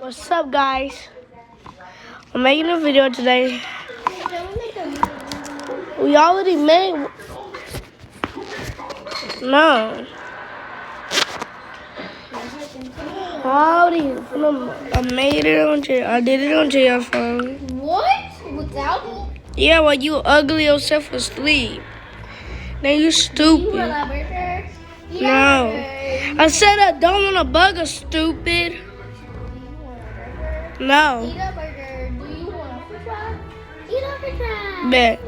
What's up, guys? I'm making a video today. We already made. No. I made it on jail. I did it on jail phone. What? Without me? Yeah, while you ugly yourself asleep. Then you stupid. You want a burger? No. I said I don't want a burger, stupid. Do you want a burger? No. Eat a burger. Do you want a french fry? Eat a french fry. Bet.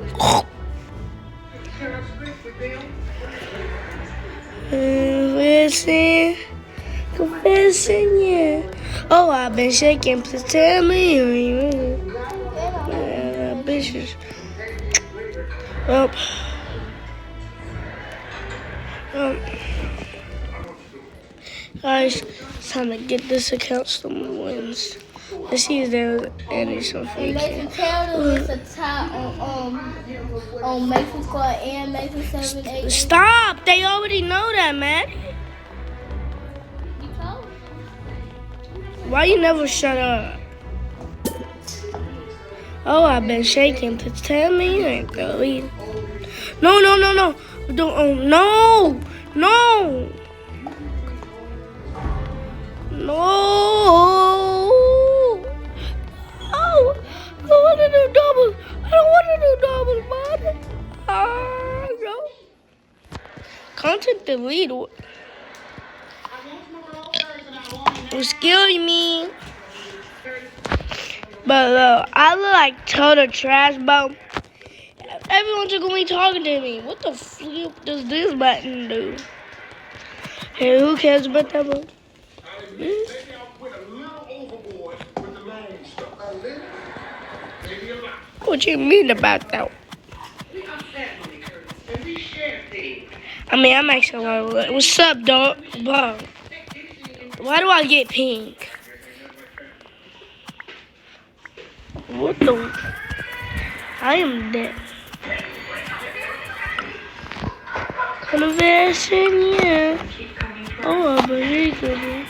Confessing, yeah. Oh, I've been shaking. Please tell me. Bitches. Guys, it's time to get this account someone wins. Let's see if there's any something. And Mason Taylor is a top on Mason Squad and Mason 7-8. Stop! They already know that, man. You told me. Why you never shut up? Oh, I've been shaking. Please tell me you ain't going. No. Don't. No. I don't want to do double. No. Content delete. Excuse me. But I look like total trash, bro. Everyone's gonna be talking to me. What the flip does this button do? Hey, who cares about that one? What you mean about that? I'm actually like, what's up, dog? Bro, why do I get pink? What the? I am dead. Conversion, yeah. Oh, I believe it.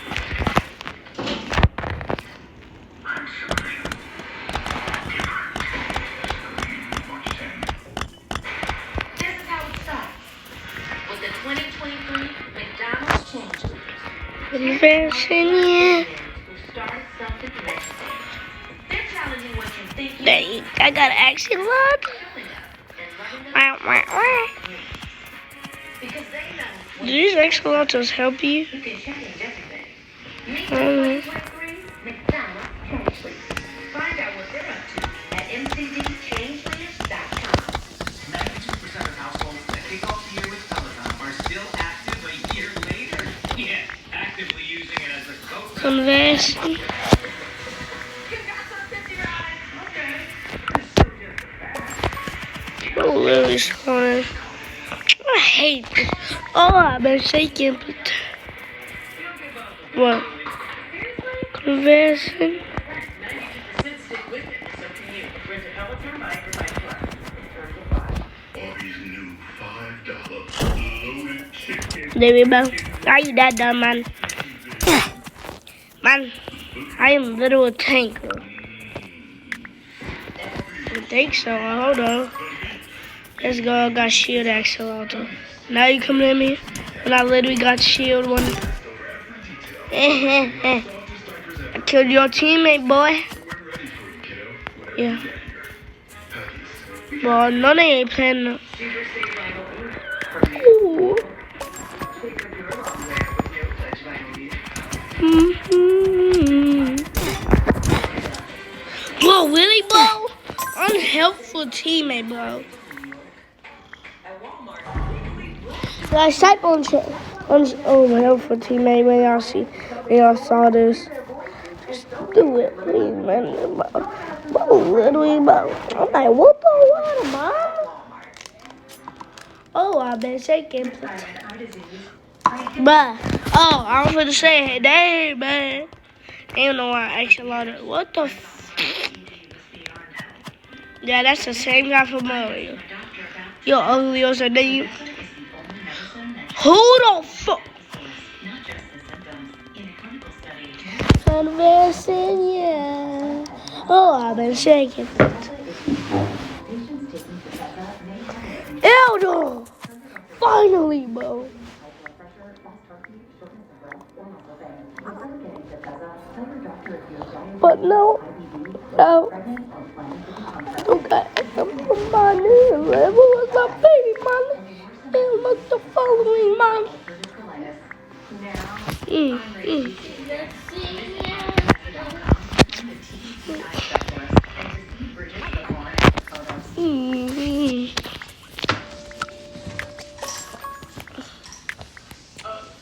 This is how it starts. With the 2023 McDonald's change. Conversion, yeah. Who started something next. They're challenging what you think you Dang, I got action lot. because they know Do these axolotls help you? you can change everything. Meet the 2023 McDonald's Change Leaders. Find out what they're up to at mcdchangeleaders.com. 92% of households that kick off the year with Peloton are still active a year later. Yeah, actively using it as a coach. Conversion. You got some 50 rides? Okay. Oh, really sorry. I hate this. Oh, I've been shaking. What? Conversion. There we go. Are you that dumb, man? Man, I am little tanker. I think so. Hold on. Let's go. I got shield axolotl. Now you coming at me? And I literally got shield one. I killed your teammate, boy. Yeah. Boy, none of they ain't playing. Ooh. Bro, really, bro? Unhelpful teammate, bro. Guys, type on chat. Oh, my helpful teammate, when y'all saw this. Just do it, please, man. Bro, literally, bro. I'm like, what the water, man? Oh, I've been shaking. Bruh. Oh, I was gonna say, hey, dang, man. They don't know why I asked a lot of. What the Yeah, that's the same guy from earlier. You're ugly or something. You. Who the fuck? Conversing, I've been shaking. Elder! Finally, bro. But no. Okay, I'm my new level was a baby man. It was the following month.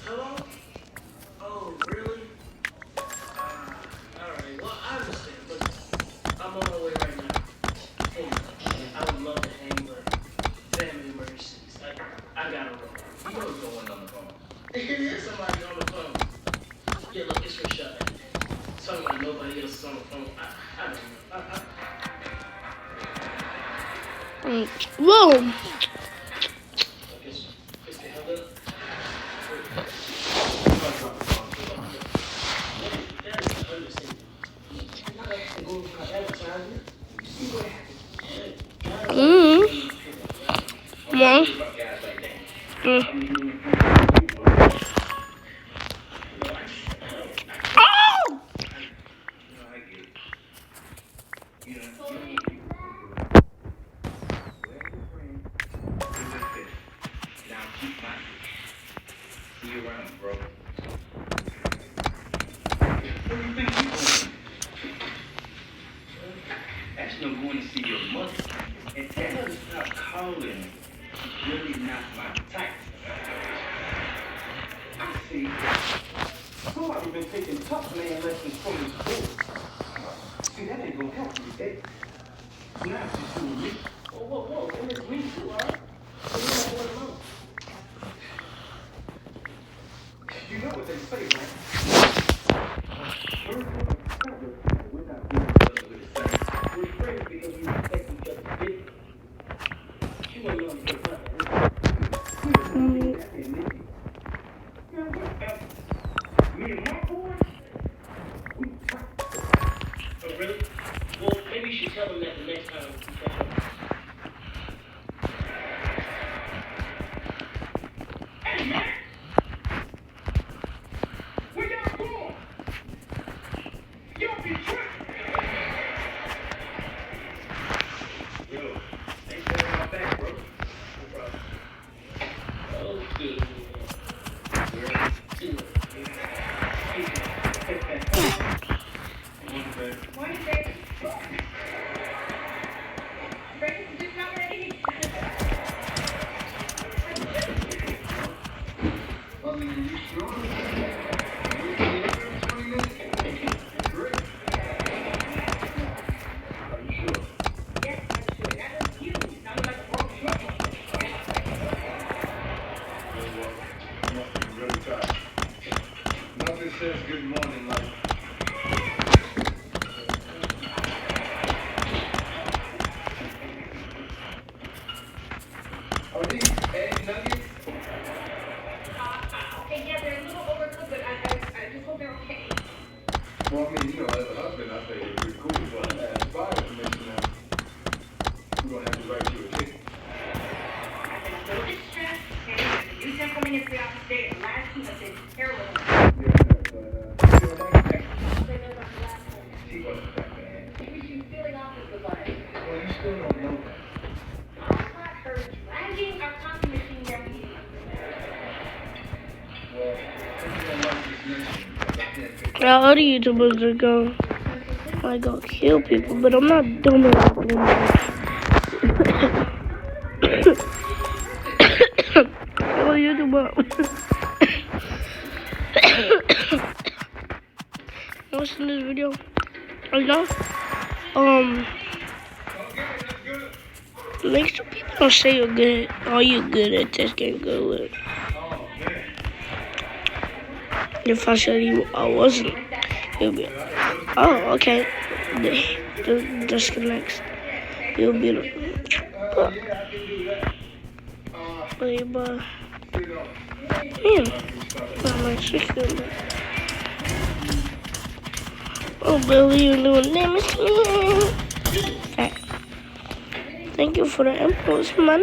Hello? Oh, really? Alright, well, I understand, but I'm on my way right now. Hey, I would love to hang, but family emergencies. I gotta go. You know what's going on the phone. There's somebody on the phone. Yeah, look, it's Rashad. Talking about nobody else is on the phone. I don't know. Whoa. Yeah. See you around, bro. What do you think you're doing? Actually, I'm going to see your mother. And tell her to stop calling. She's really not my type. I see. Somebody been taking tough man lessons from his school. See, that ain't gonna help you, Dave. Now it's just you and me. Whoa, and it's me too, all right? So you're not one alone. You know what they say, right? We're not doing each other with the same. We're friends because we respect each other differently. You know you don't get that. Me and my boys, we try. Oh, really? Well, maybe you should tell them that the next time we catch up. Hey, man! Where y'all going? Y'all be tripping. Yo, ain't that on my back, bro? No problem. Oh, good. Morning, baby. Breakfast is not ready. You sure? Nothing says good morning like are these egg nuggets? Okay, yeah, they're a little overcooked, but I just hope they're okay. Well, I mean, you know, as a husband, I think it's pretty cool, but as far as information now, we're going to have to write you a ticket. I've been a little bit stressed, and you said coming in for the office today, and last two have been terrible. Yeah, but, you know, like, she wasn't that bad. Maybe she's feeling off with the bud. Well, you still don't know that. I caught her dragging our coffee machine down the evening. Well, if you don't like this mission, I can't pick Now, other YouTubers are going I go kill people, but I'm not dumb enough anymore. What are you doing? Watching this video? Are you make sure people don't say you're good. Oh, you good at this game, good with it. If I said I wasn't, you'll be. Oh, okay. Disconnects. You'll be. But yeah. I'm like, oh, Billy, you're doing damage. Fact. Thank you for the impulse, man.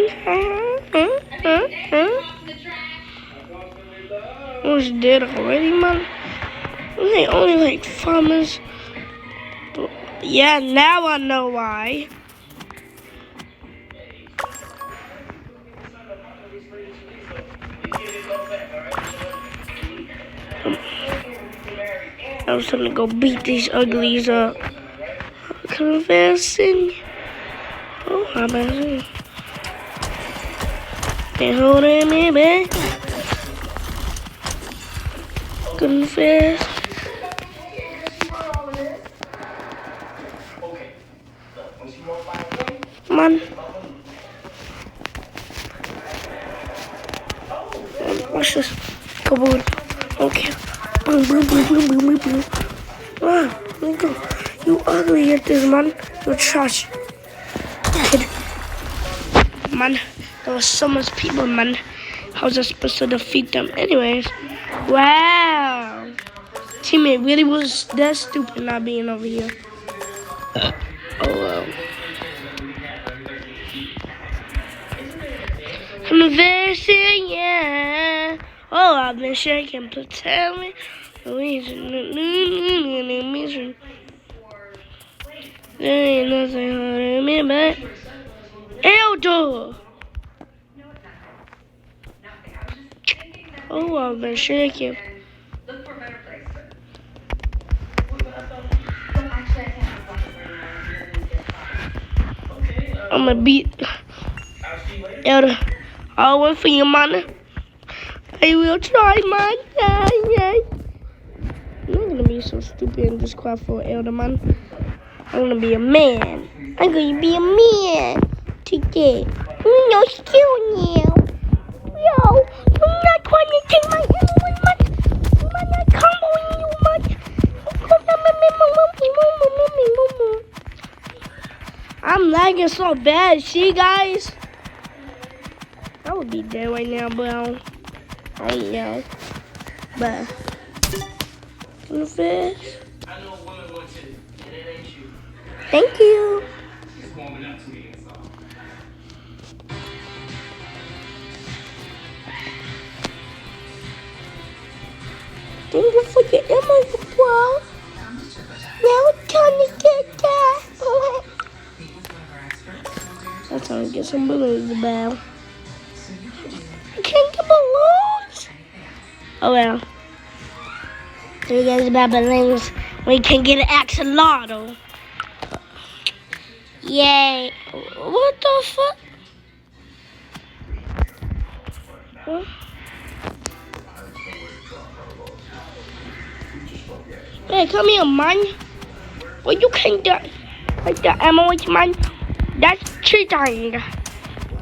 I was dead already, man. They only like farmers. Yeah, now I know why. I was trying to go beat these uglies up. Confessing. Oh, how about it? They holding me back. Confess. Man. Watch this. Come on. Okay. Boom, boom, boom, boom, boom, boom, boom. Ah, let me go. You ugly at this, man. You're trash. Kid. Man, there was so much people, man. How was I supposed to defeat them? Anyways. Wow. Teammate really was that stupid not being over here. Oh, well. Confessing, yeah. Oh, I've been shaking, but tell me. There ain't nothing holding me back. Elder! Oh, I've been shaking. I'm gonna beat Elder. I'll wait for you, man. I will try, man. Yeah. I'm not gonna be so stupid and just cry for Elder, man. I'm gonna be a man. I'm gonna be a man today. No skill now. Yo, I'm not going to take my hand man. Man, I can't go in you, man. I'm lagging so bad. See, guys? I would be dead right now, but I don't know. But confess. I know a woman wants it, and it ain't you. Thank you. It's warming up to me, that's all. Thank you for your image, bro. Now it's time to get that. That's time to get some balloons, Belle. I can't get balloons. Oh well. You guys about balloons. We can get an axolotl. Yay. What the fuck? Huh? Hey, come here, man. Well, you can't get like the ammo, man. That's cheating.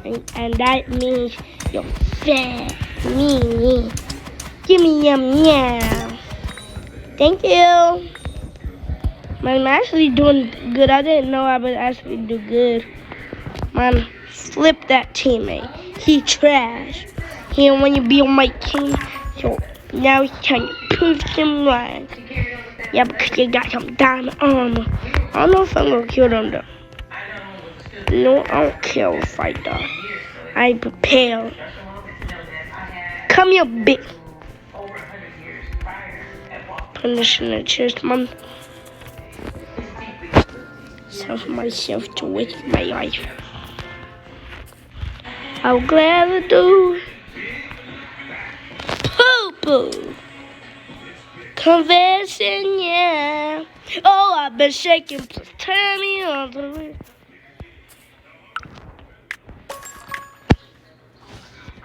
And that means you're fat. Me. Give me a meow. Thank you. Man, I'm actually doing good. I didn't know I would actually do good. Man, flip that teammate. He trash. He don't want to be on my team. So now he's trying to prove him right. Yeah, because you got some diamond armor. I don't know if I'm going to kill them, though. No, I don't care if I die. I prepare. Come here, bitch. Punishing the chest, man. Self myself to waste my life. I'll gladly do. Poo-poo. Confessing, yeah. Oh, I've been shaking. Please turn me on the way.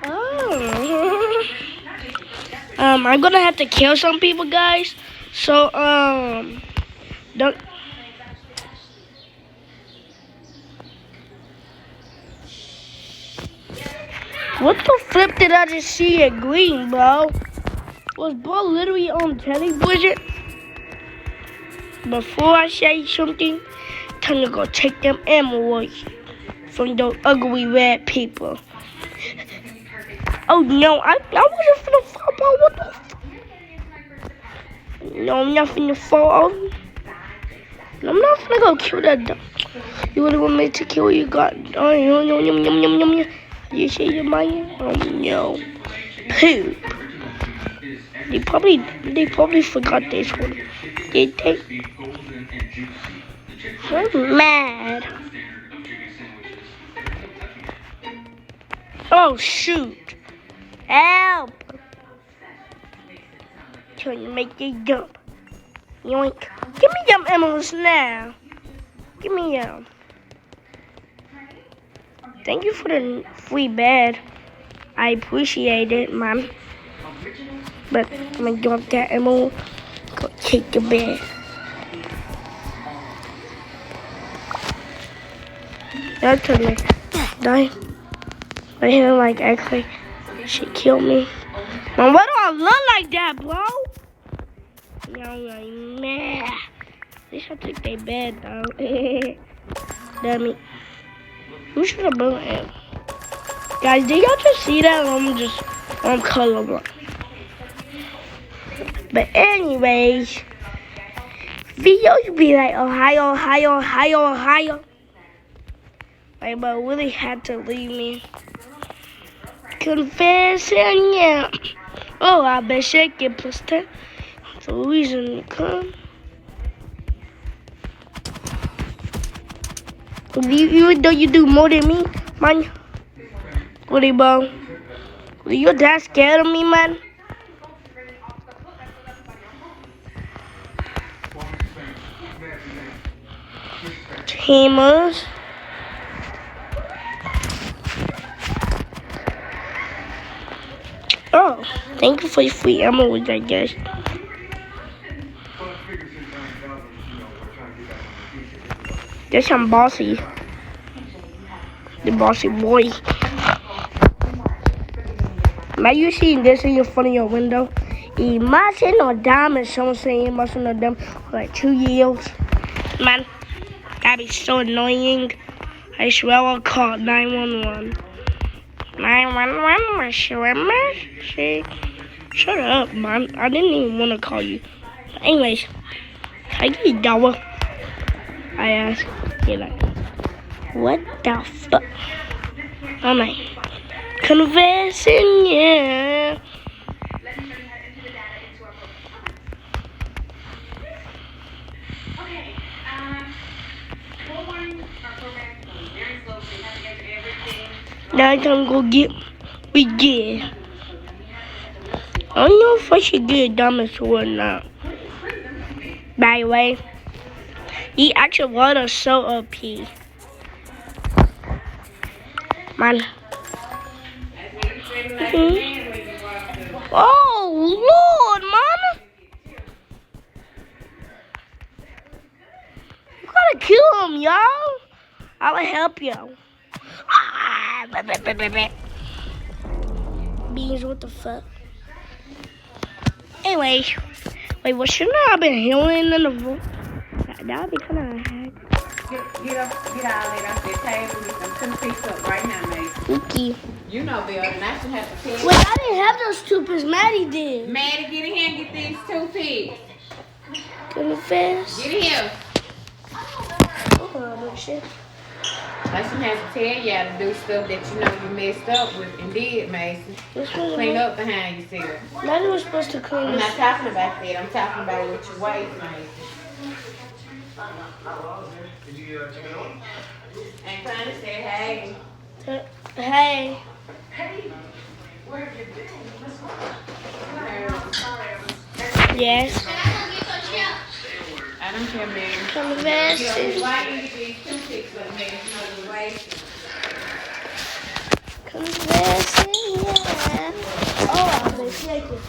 Oh. I'm gonna have to kill some people, guys. So, don't. What the flip did I just see at green, bro? Was bro literally on television? Before I say something, time to go take them emeralds from those ugly red people. Oh no, I wasn't finna fall, bro. What the fuck? No, I'm not finna fall. I'm not gonna go kill that dog. You really want me to kill you? God, oh, yum. You say your mind? Oh no. Poop. They probably forgot this one. Did they? I'm mad. Oh shoot. Help. Trying to make it jump. Yoink. Give me them emeralds now. Give me them. Thank you for the free bed. I appreciate it, man. But I'm gonna drop that emerald. Go take the bed. That took me. Die. But he like actually she killed me. Man, why do I look like that, bro? Yeah, I'm like, nah. At least I took their bed, though. Dummy. Who should have built him? Guys, did y'all just see that? I'm colorblind. But anyways, videos be like Ohio. Like, but really had to leave me. Confessing, yeah. Oh, I bet shaking plus 10. That's a reason to come. Even though you do more than me, man. Woody bro. You're that scared of me, man. Teamers. Oh, thank you for your free emeralds, I guess. Guess I'm bossy. The bossy boy. Now you seeing this in front of your window? Imagine no diamonds, someone saying imagine no them for like 2 years. Man, that'd be so annoying. I swear I'll call 911. 911, my swimmer? Shut up, man. I didn't even want to call you. But anyways, can I get a dollar? I asked. He like, what the fuck? I'm like, confessing, yeah. Now I'm gonna go get we get. I don't know if I should get a diamond sword or not. By the way, he actually was so OP. Man. Oh Lord, man. You gotta kill him, y'all. I will help you. Beans, what the fuck? Anyway, wait, what shouldn't I have been healing in the room? That'd be kind of hard. Get all that off that table. Get some toothpicks up right now, mate. Okay. You know, Bill, and I should have to tell you. Wait, I didn't have those toothpicks. Maddie did. Maddie, get in here and get these toothpicks. Confess. Get in here. Oh, shit. I should have to tell y'all to do stuff that you know you messed up with and did, Mason. Clean up behind yourself. Maddie was supposed to clean I'm this. not talking about that. I'm talking about what your wife, Mason. And trying to say, hey. Hey. Yes. I don't care, man. Confess. Why you get these toothpicks up, man? You know the way. Confessing, yeah. Oh, I've been shaking.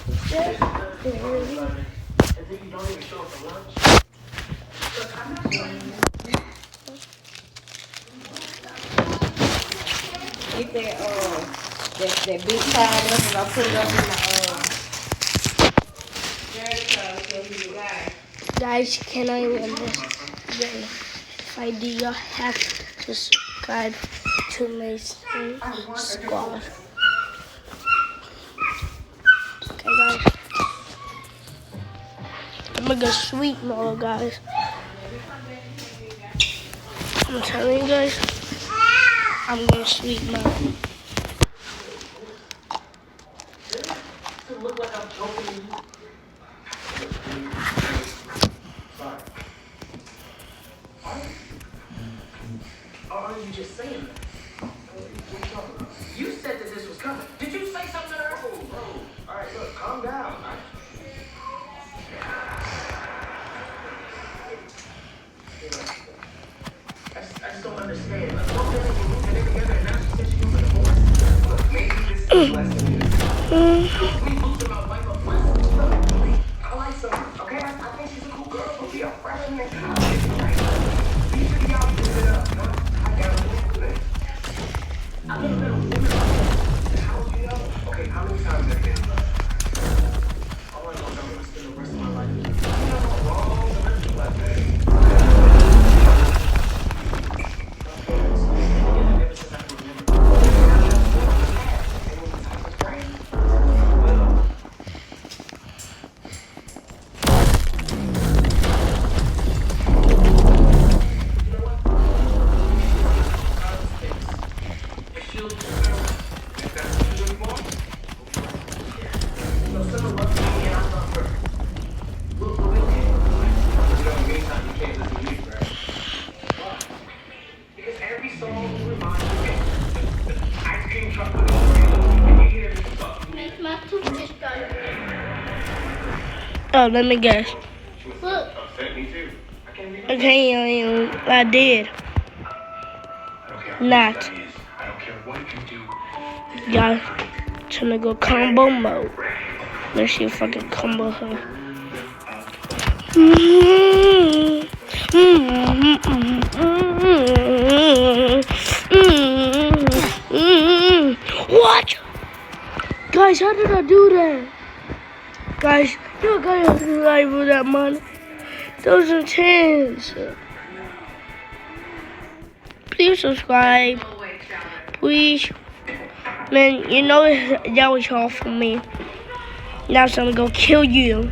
Get that big pile up and I'll put it up in the Guys, can I win this? If I do, you have to subscribe to my squad. Okay, guys. I'm gonna go sweet mode, guys. I'm telling you guys, I'm gonna sleep now. To look like I'm joking you. Sorry. Are you just saying that? What are you talking about? You said that this was coming. Did you say something to her? Bro. All right, look, calm down. I just don't understand. Like, what minute you moved it together and now she said she was a divorce? Look, maybe this is a lesson. We moved about wife of blessings. I like Summer, okay? I think she's a cool girl, but we are freshman in college. You should be out doing it up, huh? I got it. I've never been a woman like that. How would you know? Okay, how many times have you been? All I know is I'm going to spend the rest of my life. You know how long the rest of my life is? Oh, let me guess. Look. Okay, I did. Not. I don't care what you do. Y'all trying to go combo mode. Let's see if I can combo her. What? Guys, how did I do that? Guys, you gotta subscribe for that money. Those are 10s. Please subscribe. Please. Man, you know that was all for me. Now I'm gonna kill you.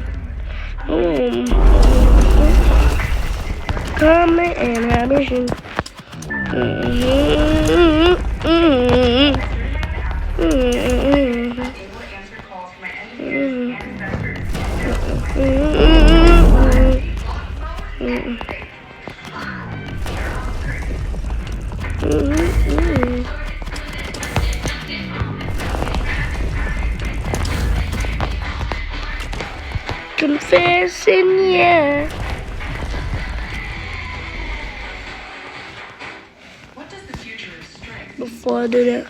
Comment and ambition. Confessing, yeah. What does the future of strength? Before I do that.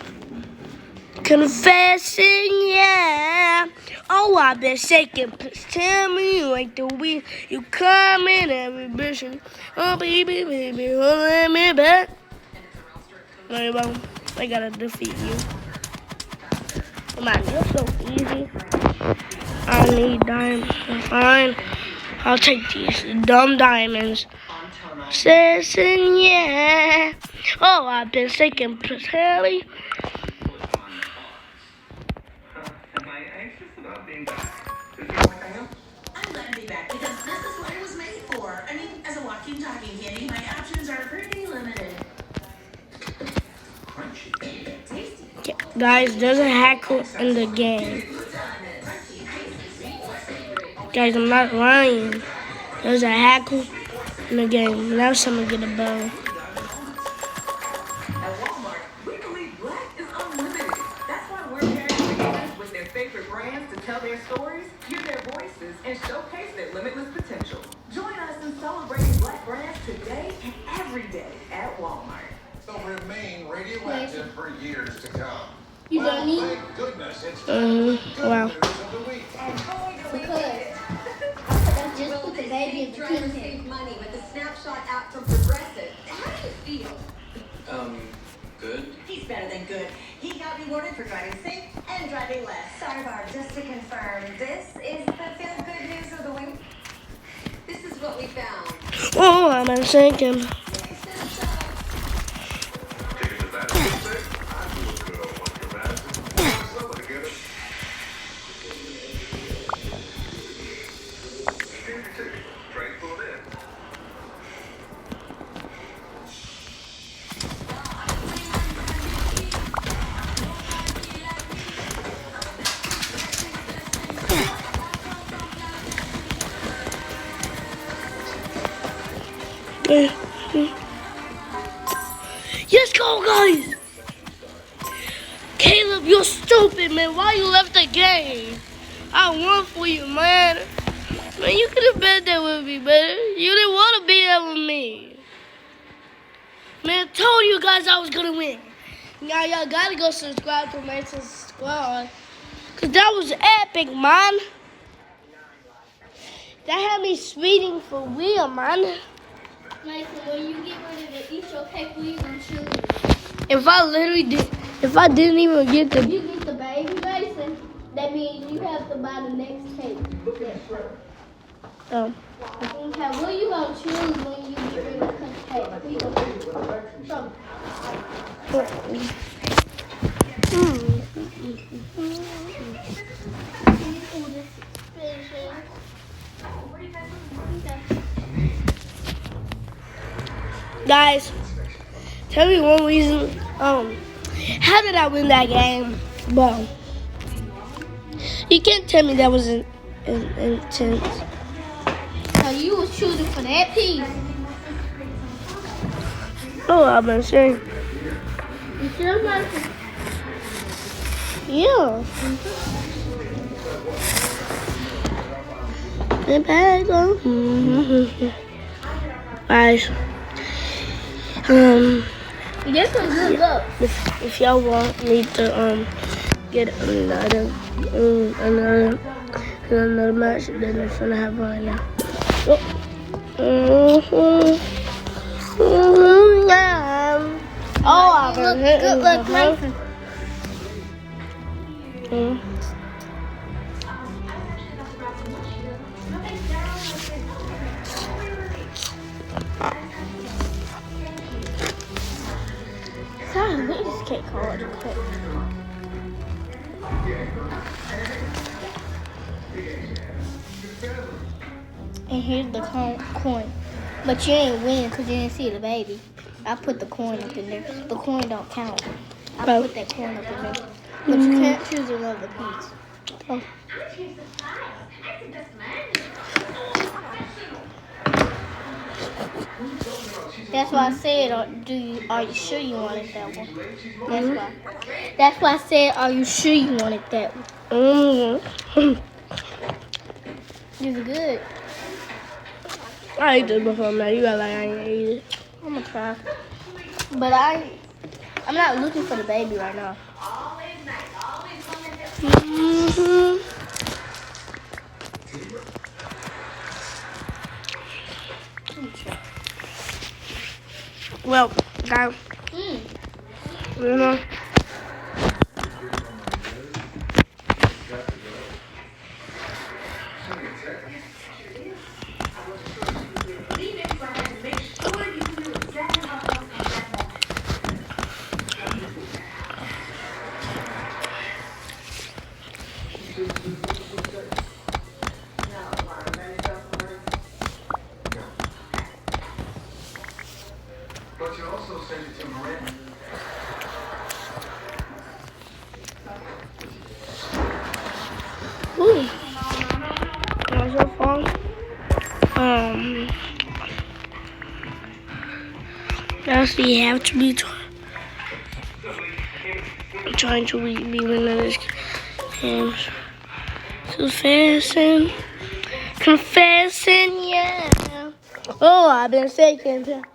Confessing, yeah. Oh, I've been shaking. Please tell me you ain't the weed. You come in every vision. Oh, baby, baby, hold me back. No, bro. I gotta defeat you. Come on, you're so easy. I need diamonds. Fine. I'll take these dumb diamonds. Confessing, yeah. Oh, I've been shaking. Please tell me. I'm glad to be back because this is what it was made for. I mean, as a walking, talking kitty, my options are pretty limited. Tasty. Yeah, guys, there's a hacker in the game. Guys, I'm not lying. There's a hacker in the game. Now someone get a bow. At Walmart, we believe black is unlimited. That's why we're pairing creators with their favorite brands to tell their stories, hear their voices, and showcase their limitless potential. Join us in celebrating black brands today and every day at Walmart. They'll remain radioactive for years to come. You don't need it Thank goodness it's Wow. news of the week. because I just put the baby in the Trying to tin save can. money with the Snapshot app from Progressive. How do you feel? Good. He's better than good. He got rewarded for driving safe and driving less. Sorry, Barb, just to confirm, this is the feel-good news of the week? This is what we found. Oh, I'm sinking. Let's go, guys. Caleb, you're stupid, man. Why you left the game? I won for you, man. Man, you could have been there with me, man. You didn't want to be there with me. Man, I told you guys I was going to win. Now y'all got to go subscribe to Mason's Squad. Because that was epic, man. That had me speeding for real, man. Mason, when you get ready to eat your cake, who you gonna choose? If I didn't even get the... You get the baby Mason, that means you have to buy the next cake. Oh. Okay, what you gonna choose when you get ready to cut the cake? Who you gonna choose? Show me. Guys, tell me one reason. How did I win that game? Well, you can't tell me that was intense. So you was choosing for that piece. Oh, I've been saying. You sure, Mason? Yeah. The bag on. Guys. Get some good luck. If y'all want me to get another match, then it's gonna happen right now. Oh, I've been hitting Good luck, Mason. God, what is this cake called? And here's the coin. But you ain't win because you didn't see the baby. I put the coin up in there. The coin don't count. I put that coin up in there. But you can't choose another piece. Oh. That's why I said, are you sure you wanted that one? That's why I said, are you sure you wanted that one? It's good. I ate this before, man. You got like I ain't eat it. I'm gonna try. But I'm not looking for the baby right now. Well, guys, you know. But you also sent it to Miranda. Ooh. That was so fun. Actually, you have to be trying to be winning this game. Confessing, yeah. Oh, I've been faking.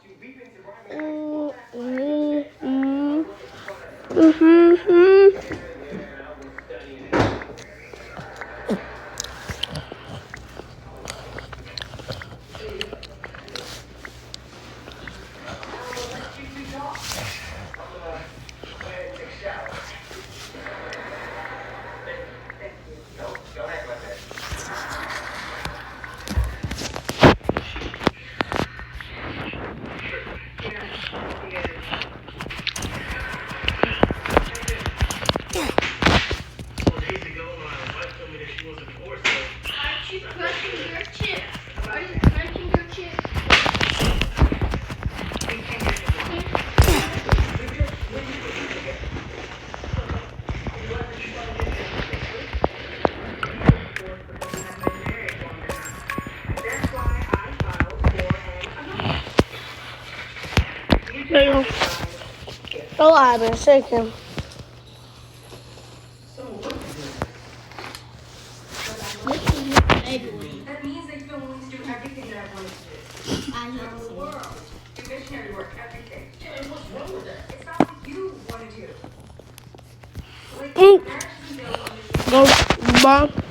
Oh, I've been shaking. That means that you don't want to do everything that I wanted to do. I love The it. world, do missionary work, everything. And what's wrong with that? It's not what you want to do. Like, Mm. marriage isn't built on this. Go, Mom.